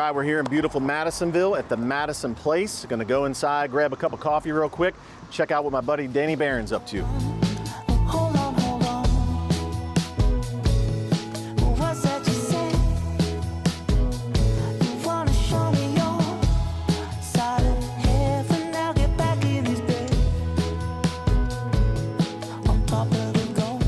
right, we're here in beautiful Madisonville at the Madison Place. Gonna go inside, grab a cup of coffee real quick, check out what my buddy Danny Barron's up to. Hold on, hold on. What's that you say? You wanna show me your side of heaven? Now get back in this bed. On top of the gold.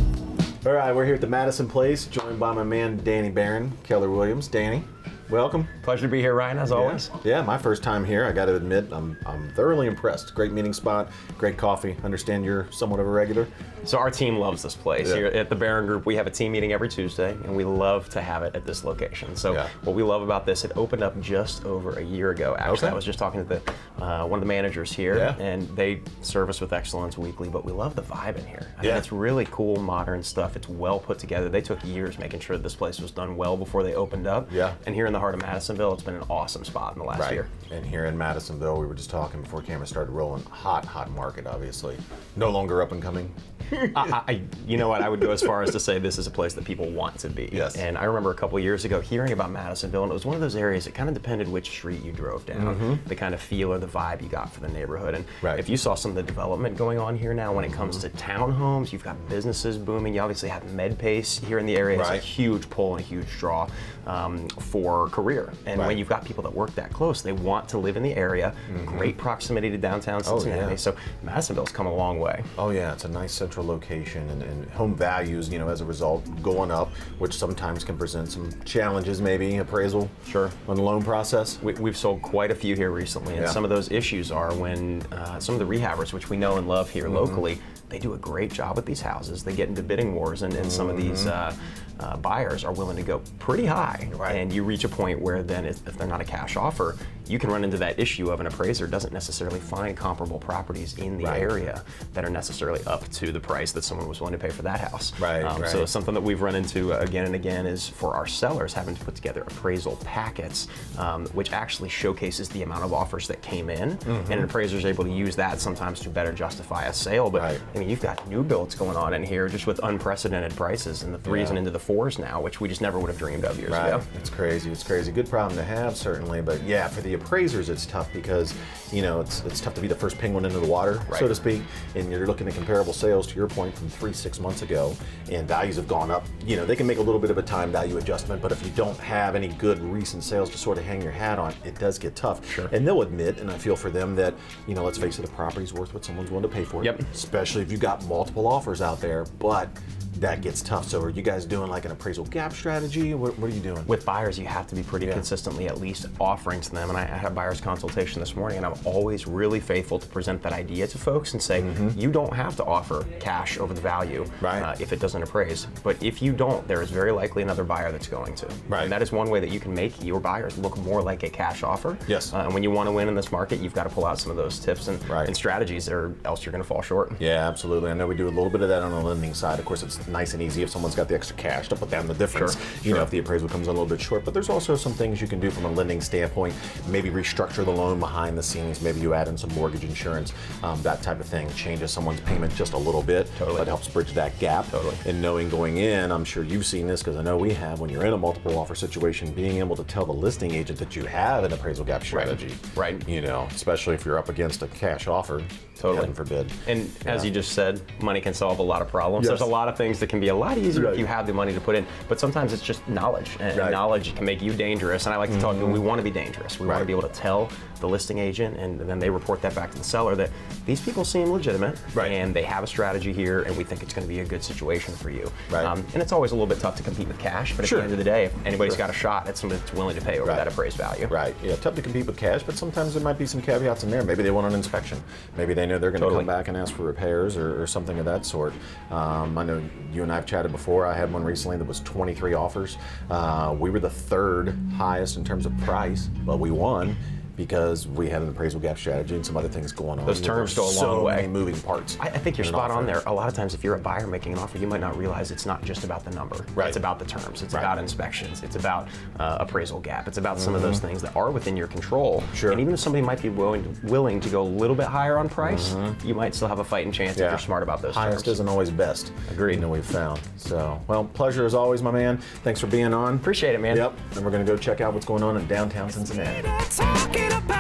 All right, we're here at the Madison Place, joined by my man Danny Barron, Keller Williams. Danny, welcome. Pleasure to be here, Ryan, as always. Yeah, my first time here. I got to admit, I'm thoroughly impressed. Great meeting spot, great coffee. Understand you're somewhat of a regular. So our team loves this place. Yeah. Here at the Barron Group, we have a team meeting every Tuesday, and we love to have it at this location. So what we love about this, it opened up just over a year ago. Actually, I was just talking to one of the managers here, and they serve us with excellence weekly, but we love the vibe in here. I mean, it's really cool, modern stuff. It's well put together. They took years making sure this place was done well before they opened up. Yeah. And here in the heart of Madisonville, it's been an awesome spot in the last year. And here in Madisonville, we were just talking before camera started rolling, hot market, obviously. No longer up and coming. You know what, I would go as far as to say this is a place that people want to be. Yes. And I remember a couple of years ago hearing about Madisonville, and it was one of those areas, it kind of depended which street you drove down, the kind of feel or the vibe you got for the neighborhood. And if you saw some of the development going on here now when it comes to townhomes, you've got businesses booming, you obviously have MedPace here in the area. It's a huge pull and a huge draw for career. And when you've got people that work that close, they want to live in the area, great proximity to downtown Cincinnati. So Madisonville's come a long way. Oh yeah, it's a nice central location, and home values, you know, as a result, going up, which sometimes can present some challenges, maybe appraisal on the loan process. We've sold quite a few here recently, and some of those issues are when some of the rehabbers, which we know and love here locally, they do a great job with these houses. They get into bidding wars, and some of these buyers are willing to go pretty high, and you reach a point where then if they're not a cash offer, you can run into that issue of an appraiser doesn't necessarily find comparable properties in the area that are necessarily up to the price that someone was willing to pay for that house. So something that we've run into again and again is for our sellers having to put together appraisal packets, which actually showcases the amount of offers that came in, and an appraiser is able to use that sometimes to better justify a sale. But I mean, you've got new builds going on in here just with unprecedented prices in the 3s and into the 4s now, which we just never would have dreamed of years ago. It's crazy. It's crazy. Good problem to have, certainly. But yeah, for the appraisers, it's tough because, you know, it's tough to be the first penguin into the water, so to speak. And you're looking at comparable sales, to your point, from 3-6 months ago, and values have gone up. You know, they can make a little bit of a time value adjustment, but if you don't have any good recent sales to sort of hang your hat on, it does get tough. And they'll admit, and I feel for them, that, you know, let's face it, the property's worth what someone's willing to pay for it. Especially if you've got multiple offers out there. But that gets tough. So are you guys doing like an appraisal gap strategy? What are you doing? With buyers, you have to be pretty consistently at least offering to them. And I had a buyer's consultation this morning, and I'm always really faithful to present that idea to folks and say, you don't have to offer cash over the value if it doesn't appraise. But if you don't, there is very likely another buyer that's going to. And that is one way that you can make your buyers look more like a cash offer. And when you want to win in this market, you've got to pull out some of those tips and strategies, or else you're going to fall short. Yeah, absolutely. I know we do a little bit of that on the lending side. Of course, it's nice and easy if someone's got the extra cash to put down the difference, you know, if the appraisal comes in a little bit short. But there's also some things you can do from a lending standpoint, maybe restructure the loan behind the scenes, maybe you add in some mortgage insurance, that type of thing, changes someone's payment just a little bit, but helps bridge that gap. And knowing going in, I'm sure you've seen this because I know we have, when you're in a multiple offer situation, being able to tell the listing agent that you have an appraisal gap strategy. You know, especially if you're up against a cash offer. Heaven forbid. And as you just said, money can solve a lot of problems. There's a lot of things that can be a lot easier if you have the money to put in, but sometimes it's just knowledge, and knowledge can make you dangerous. And I like to talk, we want to be dangerous. We want to be able to tell the listing agent, and then they report that back to the seller, that these people seem legitimate, and they have a strategy here, and we think it's going to be a good situation for you. And it's always a little bit tough to compete with cash, but at the end of the day, if anybody's got a shot, it's somebody that's willing to pay over that appraised value. Yeah, tough to compete with cash, but sometimes there might be some caveats in there. Maybe they want an inspection. Maybe they know they're going to come back and ask for repairs or something of that sort. I know you and I have chatted before. I had one recently that was 23 offers. We were the 3rd highest in terms of price, but we won because we had an appraisal gap strategy and some other things going on. Those terms go a long so way. many moving parts. I think you're in an spot on offer. there. A lot of times, if you're a buyer making an offer, you might not realize it's not just about the number. Right. It's about the terms. It's Right. about inspections. It's about appraisal gap. It's about some of those things that are within your control. Sure. And even if somebody might be willing to go a little bit higher on price, you might still have a fighting chance if you're smart about those Highest terms. isn't always best. Agreed. You know, we've found. So, well, pleasure as always, my man. Thanks for being on. Appreciate it, man. Yep. And we're going to go check out what's going on in downtown Cincinnati. Talking about